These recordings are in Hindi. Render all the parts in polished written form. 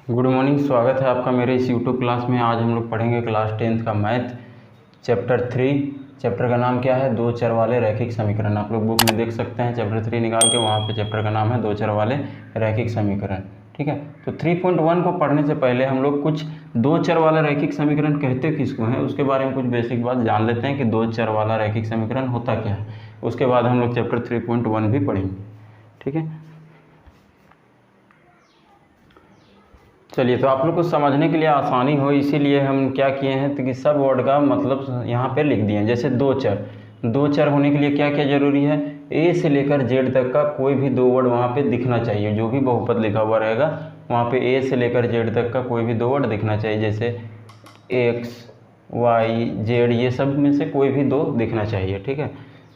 Good morning. स्वागत है आपका मेरे इस यूट्यूब क्लास में। आज हम लोग पढ़ेंगे क्लास 10th का मैथ चैप्टर 3। चैप्टर का नाम क्या है? दो चर वाले रैखिक समीकरण। आप लोग बुक में देख सकते हैं चैप्टर 3 निकाल के, वहाँ पे चैप्टर का नाम है दो चर वाले रैखिक समीकरण। ठीक है, तो 3.1 को पढ़ने से पहले हम लोग कुछ दो चर वाला रैखिक समीकरण कहते किसको हैं उसके बारे में कुछ बेसिक बात जान लेते हैं कि दो चर वाला रैखिक समीकरण होता क्या है। उसके बाद हम लोग चैप्टर 3.1 भी पढ़ेंगे। ठीक है, चलिए, तो आप लोग को समझने के लिए आसानी हो इसीलिए हम क्या किए हैं तो कि सब वर्ड का मतलब यहाँ पे लिख दिए हैं। जैसे दो चर होने के लिए क्या क्या जरूरी है? ए से लेकर जेड तक का कोई भी दो वर्ड वहाँ पे दिखना चाहिए। जो भी बहुपद लिखा हुआ रहेगा वहाँ पे ए से लेकर जेड तक का कोई भी दो वर्ड दिखना चाहिए। जैसे एक्स, वाई, जेड, ये सब में से कोई भी दो दिखना चाहिए। ठीक है,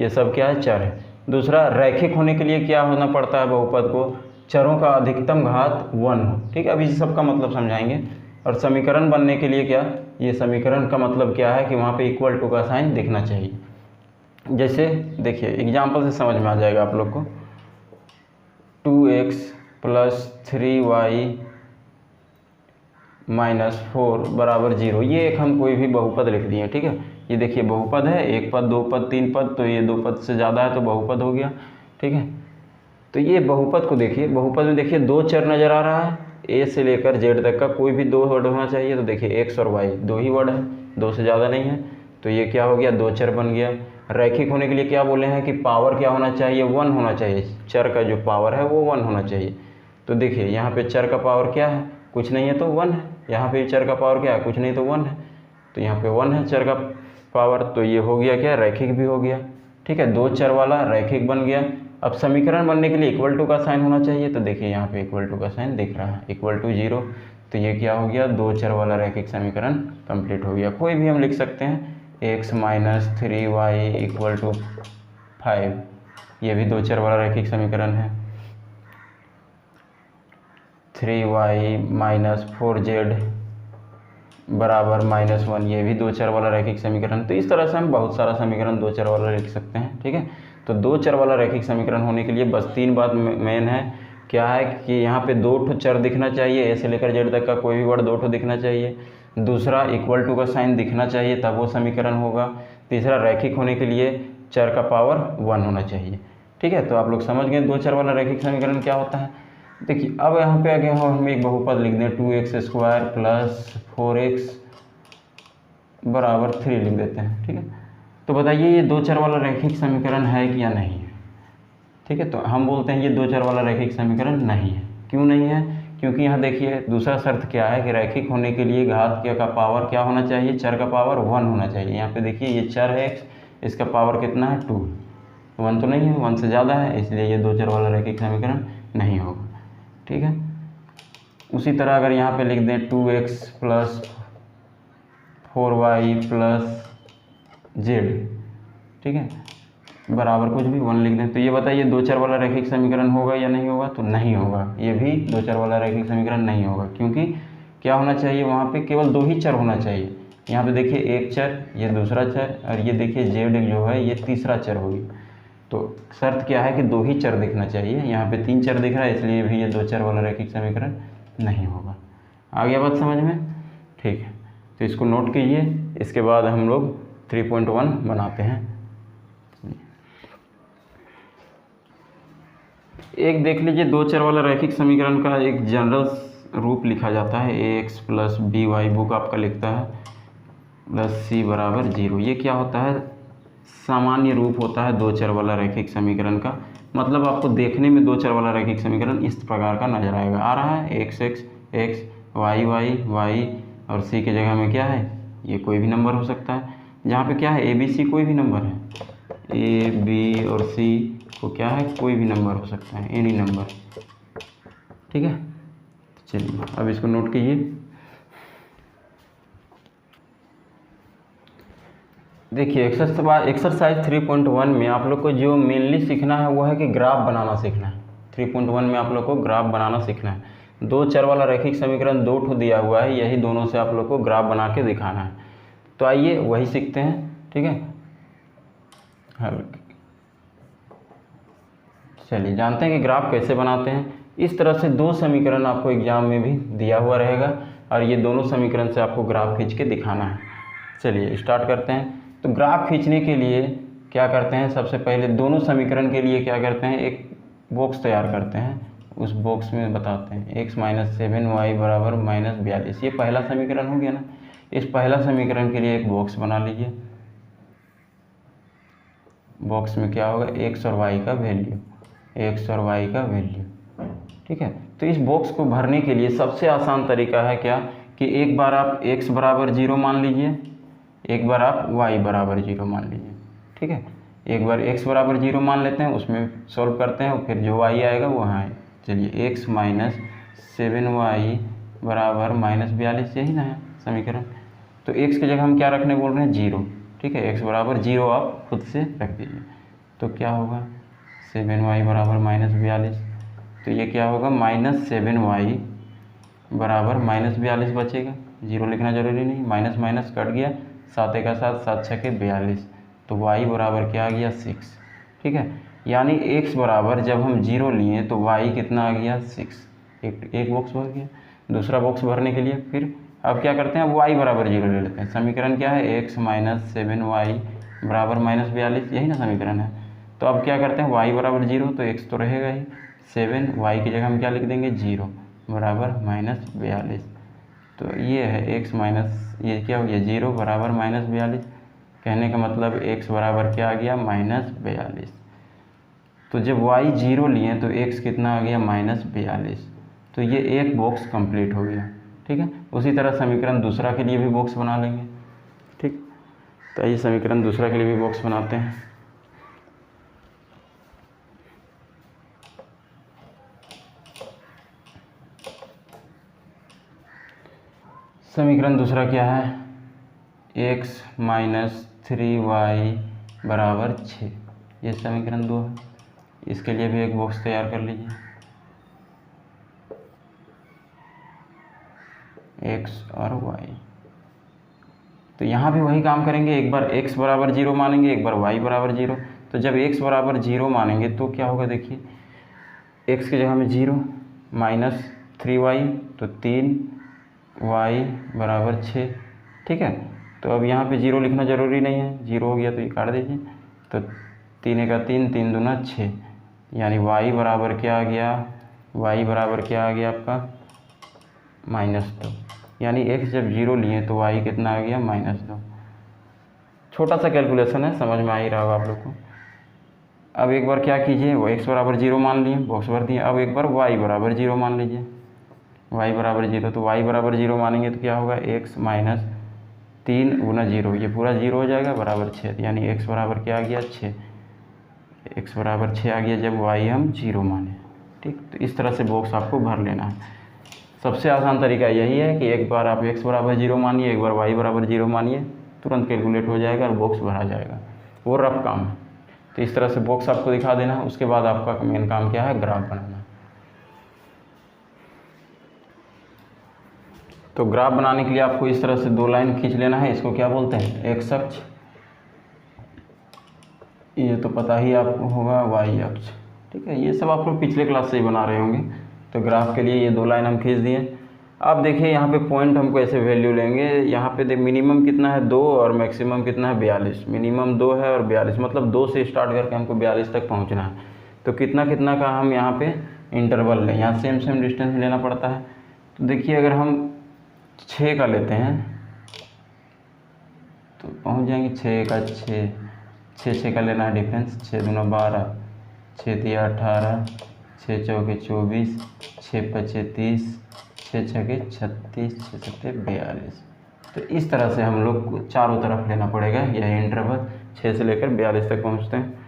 ये सब क्या है? चर है। दूसरा, रैखिक होने के लिए क्या होना पड़ता है बहुपद को? चरों का अधिकतम घात 1 हो। ठीक है, अब इस सब का मतलब समझाएंगे। और समीकरण बनने के लिए क्या, ये समीकरण का मतलब क्या है कि वहाँ पे इक्वल टू का साइन दिखना चाहिए। जैसे देखिए एग्जाम्पल से समझ में आ जाएगा आप लोग को। 2x + 3y - 4 = 0। ये एक हम कोई भी बहुपद लिख दिए। ठीक है, ये देखिए बहुपद है, एक पद, दो पद, तीन पद, तो ये दो पद से ज़्यादा है तो बहुपद हो गया। ठीक है, तो ये बहुपद को देखिए, बहुपद में देखिए दो चर नज़र आ रहा है। ए से लेकर जेड तक का कोई भी दो वर्ड होना चाहिए। तो देखिए एक्स और वाई दो ही वर्ड है, दो से ज़्यादा नहीं है। तो ये क्या हो गया? दो चर बन गया। रैखिक होने के लिए क्या बोले हैं कि पावर क्या होना चाहिए? 1 होना चाहिए। चर का जो पावर है वो 1 होना चाहिए। तो देखिए यहाँ पे चर का पावर क्या है? कुछ नहीं है तो 1 है। यहाँ पे चर का पावर क्या है? कुछ नहीं तो 1 है। तो यहाँ पे 1 है चर का पावर, तो ये हो गया क्या? रैखिक भी हो गया। ठीक है, दो चर वाला रैखिक बन गया। अब समीकरण बनने के लिए इक्वल टू का साइन होना चाहिए। तो देखिए यहाँ पे इक्वल टू का साइन दिख रहा है, =0। तो ये क्या हो गया? दो चर वाला रैखिक समीकरण कंप्लीट हो गया। कोई भी हम लिख सकते हैं, x - 3y = 5। ये भी दो चर वाला रैखिक समीकरण है। 3y - 4z = -1, ये भी दो चर वाला रैखिक समीकरण। तो इस तरह से हम बहुत सारा समीकरण दो चर वाला लिख सकते हैं। ठीक है, तो दो चर वाला रैखिक समीकरण होने के लिए बस तीन बात मेन है। क्या है कि यहाँ पे दो ठो चर दिखना चाहिए, ए से लेकर जेड तक का कोई भी वर्ड दो ठो दिखना चाहिए। दूसरा, इक्वल टू का साइन दिखना चाहिए, तब वो समीकरण होगा। तीसरा, रैखिक होने के लिए चर का पावर 1 होना चाहिए। ठीक है, तो आप लोग समझ गए दो चर वाला रैखिक समीकरण क्या होता है। देखिए अब यहाँ पे आगे हम एक बहुपद लिख दें, 2x² + 4x = 3 लिख देते हैं। ठीक है, तो बताइए ये दो चर वाला रैखिक समीकरण है कि या नहीं है? ठीक है, तो हम बोलते हैं ये दो चर वाला रैखिक समीकरण नहीं है। क्यों नहीं है? क्योंकि यहाँ देखिए दूसरा शर्त क्या है कि रैखिक होने के लिए घात का पावर क्या होना चाहिए? चर का पावर 1 होना चाहिए। यहाँ पे देखिए ये चर है x, इसका पावर कितना है? 2। 1 तो नहीं है, 1 से ज़्यादा है, इसलिए ये दो चर वाला रैखिक समीकरण नहीं होगा। ठीक है, उसी तरह अगर यहाँ पे लिख दें 2x + 4y + z, ठीक है, बराबर कुछ भी 1 लिख दें, तो ये बताइए दो चर वाला रैखिक समीकरण होगा या नहीं होगा? तो नहीं होगा, ये भी दो चर वाला रैखिक समीकरण नहीं होगा। क्योंकि क्या होना चाहिए? वहाँ पे केवल दो ही चर होना चाहिए। यहाँ पे देखिए एक चर, ये दूसरा चर, और ये देखिए जेड जो है ये तीसरा चर होगी। तो शर्त क्या है कि दो ही चर दिखना चाहिए। यहाँ पे तीन चर दिख रहा है, इसलिए भी ये दो चर वाला रैखिक समीकरण नहीं होगा। आ गया बात समझ में? ठीक है, तो इसको नोट कीजिए। इसके बाद हम लोग 3.1 बनाते हैं। एक देख लीजिए, दो चर वाला रैखिक समीकरण का एक जनरल रूप लिखा जाता है, ax + by, बुक आपका लिखता है +c = 0। ये क्या होता है? सामान्य रूप होता है दो चर वाला रैखिक समीकरण का। मतलब आपको देखने में दो चर वाला रैखिक समीकरण इस प्रकार का नजर आएगा। आ रहा है x x x, y y y, और c की जगह में क्या है? ये कोई भी नंबर हो सकता है। जहाँ पे क्या है? a b c कोई भी नंबर है, a b और c को क्या है? कोई भी नंबर हो सकता है, एनी नंबर। ठीक है, चलिए अब इसको नोट कीजिए। देखिए एक्सरसाइज 3.1 में आप लोग को जो मेनली सीखना है वो है कि ग्राफ बनाना सीखना है। 3.1 में आप लोग को ग्राफ बनाना सीखना है। दो चर वाला रैखिक समीकरण दो ठो दिया हुआ है, यही दोनों से आप लोग को ग्राफ बना के दिखाना है। तो आइए वही सीखते हैं। ठीक है, चलिए जानते हैं कि ग्राफ कैसे बनाते हैं। इस तरह से दो समीकरण आपको एग्जाम में भी दिया हुआ रहेगा और ये दोनों समीकरण से आपको ग्राफ खींच के दिखाना है। चलिए स्टार्ट करते हैं। तो ग्राफ खींचने के लिए क्या करते हैं, सबसे पहले दोनों समीकरण के लिए क्या करते हैं, एक बॉक्स तैयार करते हैं। उस बॉक्स में बताते हैं x - 7y बराबर -42, ये पहला समीकरण हो गया ना। इस पहला समीकरण के लिए एक बॉक्स बना लीजिए। बॉक्स में क्या होगा, x और y का वैल्यू, x और y का वैल्यू, ठीक है। तो इस बॉक्स को भरने के लिए सबसे आसान तरीका है क्या, कि एक बार आप x बराबर 0 मान लीजिए, एक बार आप y बराबर 0 मान लीजिए, ठीक है। एक बार x बराबर 0 मान लेते हैं, उसमें सॉल्व करते हैं और फिर जो y आएगा वो यहाँ है। चलिए x - 7y बराबर -42, यही ना है समीकरण। तो x की जगह हम क्या रखने बोल रहे हैं, 0, ठीक है। x बराबर 0 आप खुद से रख दीजिए। तो क्या होगा, 7y बराबर -42, तो ये क्या होगा, -7y बराबर -42 बचेगा। 0 लिखना जरूरी नहीं, माइनस माइनस कट गया, 7 का 7, 7 छके 42, तो y बराबर क्या आ गया, 6, ठीक है। यानी x बराबर जब हम 0 लिए तो y कितना आ गया, 6। एक बॉक्स भर गया। दूसरा बॉक्स भरने के लिए फिर अब क्या करते हैं, अब y बराबर 0 ले लेते हैं। समीकरण क्या है, x - 7y बराबर -42, यही ना समीकरण है। तो अब क्या करते हैं, y बराबर 0, तो x तो रहेगा ही, 7, y की जगह हम क्या लिख देंगे, 0 बराबर -42। तो ये है x माइनस, ये क्या हो गया, 0 बराबर -42। कहने का मतलब x बराबर क्या आ गया, -42। तो जब y 0 लिए तो x कितना आ गया, -42। तो ये एक बॉक्स कंप्लीट हो गया, ठीक है। उसी तरह समीकरण दूसरा के लिए भी बॉक्स बना लेंगे, ठीक। तो आइए समीकरण दूसरा के लिए भी बॉक्स बनाते हैं। समीकरण दूसरा क्या है, x - 3y बराबर 6, ये समीकरण 2 है। इसके लिए भी एक बॉक्स तैयार कर लीजिए। x और y, तो यहाँ भी वही काम करेंगे, एक बार x बराबर 0 मानेंगे, एक बार y बराबर 0। तो जब x बराबर 0 मानेंगे तो क्या होगा, देखिए x की जगह में 0 -3y, तो 3y बराबर 6, ठीक है। तो अब यहाँ पे 0 लिखना ज़रूरी नहीं है, 0 हो गया तो ये काट दीजिए। तो 3 का 3, 3 दूना 6, यानी y बराबर क्या आ गया, y बराबर क्या आ गया आपका, -2। यानी x जब 0 लिए तो y कितना आ गया, -2। छोटा सा कैलकुलेशन है, समझ में आ ही रहा होगा आप लोग को। अब एक बार क्या कीजिए, वो x बराबर 0 मान लिए, बॉक्स भर दिए। अब एक बार y बराबर 0 मान लीजिए, y बराबर 0, तो y बराबर 0 मानेंगे तो क्या होगा, x - 3 गुना 0, ये पूरा 0 हो जाएगा, बराबर 6। यानी x बराबर क्या आ गया, 6, x बराबर 6 आ गया जब y हम 0 माने, ठीक। तो इस तरह से बॉक्स आपको भर लेना है। सबसे आसान तरीका यही है कि एक बार आप x बराबर 0 मानिए, एक बार y बराबर 0 मानिए, तुरंत कैलकुलेट हो जाएगा और बॉक्स भरा जाएगा। वो रफ काम है। तो इस तरह से बॉक्स आपको दिखा देना। उसके बाद आपका मेन काम क्या है, ग्राफ बनाना। तो ग्राफ बनाने के लिए आपको इस तरह से 2 लाइन खींच लेना है। इसको क्या बोलते हैं, एक्स अक्ष, ये तो पता ही आपको होगा, वाई अक्ष, ठीक है। ये सब आप लोग पिछले क्लास से ही बना रहे होंगे। तो ग्राफ के लिए ये 2 लाइन हम खींच दिए। अब देखिए यहाँ पे पॉइंट हमको ऐसे वैल्यू लेंगे। यहाँ पे देख मिनिमम कितना है, 2, और मैक्सिमम कितना है, 42। मिनिमम 2 है और 42, मतलब 2 से स्टार्ट करके हमको 42 तक पहुँचना है। तो कितना कितना का हम यहाँ पे इंटरवल लें, यहाँ सेम सेम डिस्टेंस लेना पड़ता है। तो देखिए अगर हम 6 का लेते हैं तो पहुँच जाएंगे 6 का 6 का लेना है डिफरेंस। 6 दूना 12, 6 तिया 18, 6 चौके 24, 6 पचे 30, 6 छके 36, 6 सत्ते 42। तो इस तरह से हम लोग को चारों तरफ लेना पड़ेगा यह इंटरवल, 6 से लेकर 42 तक पहुंचते हैं।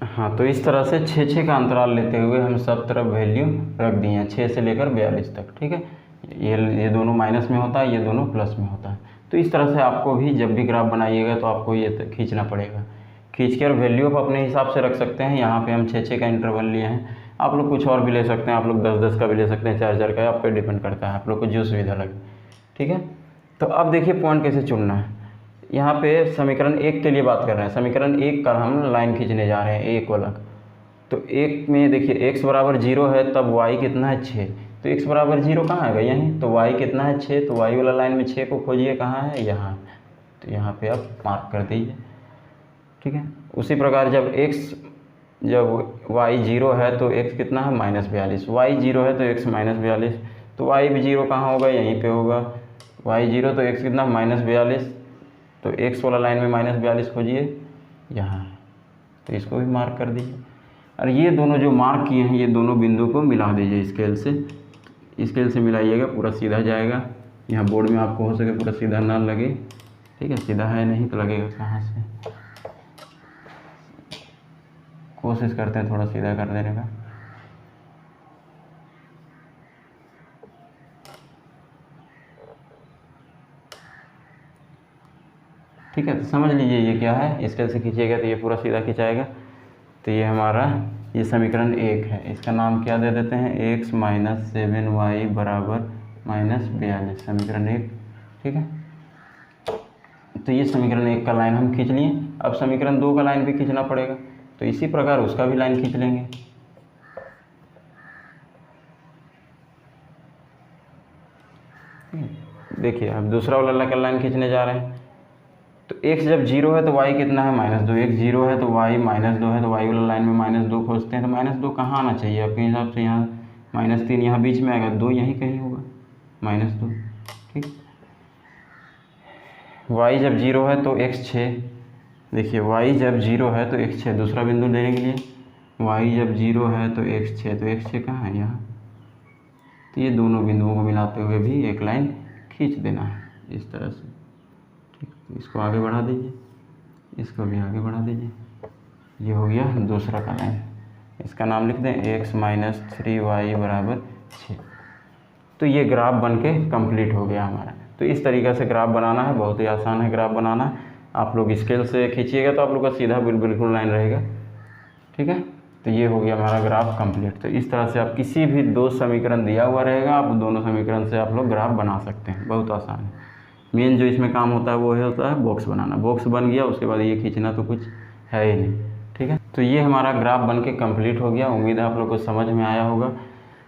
हाँ, तो इस तरह से 6 का अंतराल लेते हुए हम सब तरफ वैल्यू रख दी हैं, 6 से लेकर 42 तक, ठीक है। ये दोनों माइनस में होता है, ये दोनों प्लस में होता है। तो इस तरह से आपको भी जब भी ग्राफ बनाइएगा तो आपको ये खींचना पड़ेगा। खींच कर वैल्यू आप अपने हिसाब से रख सकते हैं। यहाँ पे हम 6 का इंटरवल लिए हैं, आप लोग कुछ और भी ले सकते हैं, आप लोग 10 का भी ले सकते हैं, 4 का, आप पे डिपेंड करता है, आप लोग को जो सुविधा लगे, ठीक है। तो अब देखिए पॉइंट कैसे चुनना है। यहाँ पे समीकरण 1 के लिए बात कर रहे हैं। समीकरण 1 का हम लाइन खींचने जा रहे हैं, एक वाला। तो एक में देखिए x बराबर 0 है तब y कितना है 6, तो x बराबर 0 कहाँ है यहीं, तो y कितना है 6, तो y वाला लाइन में 6 को खोजिए कहाँ है यहाँ, तो यहाँ पे आप मार्क कर दीजिए, ठीक है। उसी प्रकार जब y 0 है तो x कितना है -42, y 0 है तो x -42, तो y भी 0 कहाँ होगा यहीं पे होगा, y 0 तो x कितना -42, तो x वाला लाइन में -42 खोजिए यहाँ, तो इसको भी मार्क कर दीजिए। और ये दोनों जो मार्क किए हैं ये दोनों बिंदु को मिला दीजिए स्केल से मिलाइएगा, पूरा सीधा जाएगा। यहाँ बोर्ड में आपको हो सके पूरा सीधा ना लगे, ठीक है, सीधा है नहीं तो लगेगा कहाँ से, कोशिश करते हैं थोड़ा सीधा कर देने का। ठीक है, तो समझ लीजिए ये क्या है, स्केल से खींचिएगा तो ये पूरा सीधा खिंचाएगा। तो ये हमारा ये समीकरण 1 है, इसका नाम क्या दे देते हैं, x - 7y बराबर -42, समीकरण 1, ठीक है। तो ये समीकरण 1 का लाइन हम खींच लिए। अब समीकरण 2 का लाइन भी खींचना पड़ेगा, तो इसी प्रकार उसका भी लाइन खींच लेंगे। देखिए अब दूसरा वाला लाइन खींचने जा रहे हैं। तो x जब 0 है तो y कितना है -2, x 0 है तो y -2 है, तो y वाला लाइन में -2 खोजते हैं, तो -2 कहाँ आना चाहिए आपके हिसाब से, यहाँ -3 यहाँ बीच में आएगा, 2 यहीं कहीं होगा, -2, ठीक। y जब 0 है तो x 6, देखिए y जब 0 है तो x 6, दूसरा बिंदु लेने के लिए y जब 0 है तो x 6, तो x 6 कहाँ है यहाँ, तो ये दोनों बिंदुओं को मिलाते हुए भी एक लाइन खींच देना है इस तरह से, ठीक। तो इसको आगे बढ़ा दीजिए, इसको भी आगे बढ़ा दीजिए, ये हो गया दूसरा का लाइन। इसका नाम लिख दें x - 3y बराबर 6। तो ये ग्राफ बन के कम्प्लीट हो गया हमारा। तो इस तरीक़े से ग्राफ बनाना है, बहुत ही आसान है ग्राफ बनाना। आप लोग स्केल से खींचिएगा तो आप लोग का सीधा बिल्कुल लाइन रहेगा, ठीक है। तो ये हो गया हमारा ग्राफ कंप्लीट। तो इस तरह से आप किसी भी 2 समीकरण दिया हुआ रहेगा, आप दोनों समीकरण से आप लोग ग्राफ बना सकते हैं, बहुत आसान है। मेन जो इसमें काम होता है वो होता है बॉक्स बनाना। बॉक्स बन गया उसके बाद ये खींचना तो कुछ है ही नहीं, ठीक है। तो ये हमारा ग्राफ बन के कम्प्लीट हो गया। उम्मीद है आप लोग को समझ में आया होगा।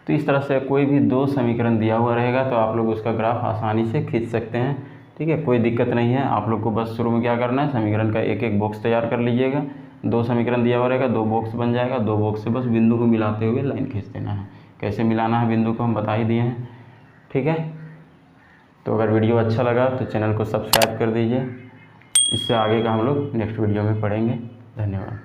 तो इस तरह से कोई भी 2 समीकरण दिया हुआ रहेगा तो आप लोग उसका ग्राफ आसानी से खींच सकते हैं, ठीक है, कोई दिक्कत नहीं है। आप लोग को बस शुरू में क्या करना है, समीकरण का एक बॉक्स तैयार कर लीजिएगा। 2 समीकरण दिया हुआ रहेगा, 2 बॉक्स बन जाएगा, 2 बॉक्स से बस बिंदु को मिलाते हुए लाइन खींच देना है। कैसे मिलाना है बिंदु को हम बता ही दिए हैं, ठीक है। तो अगर वीडियो अच्छा लगा तो चैनल को सब्सक्राइब कर दीजिए। इससे आगे का हम लोग नेक्स्ट वीडियो में पढ़ेंगे। धन्यवाद।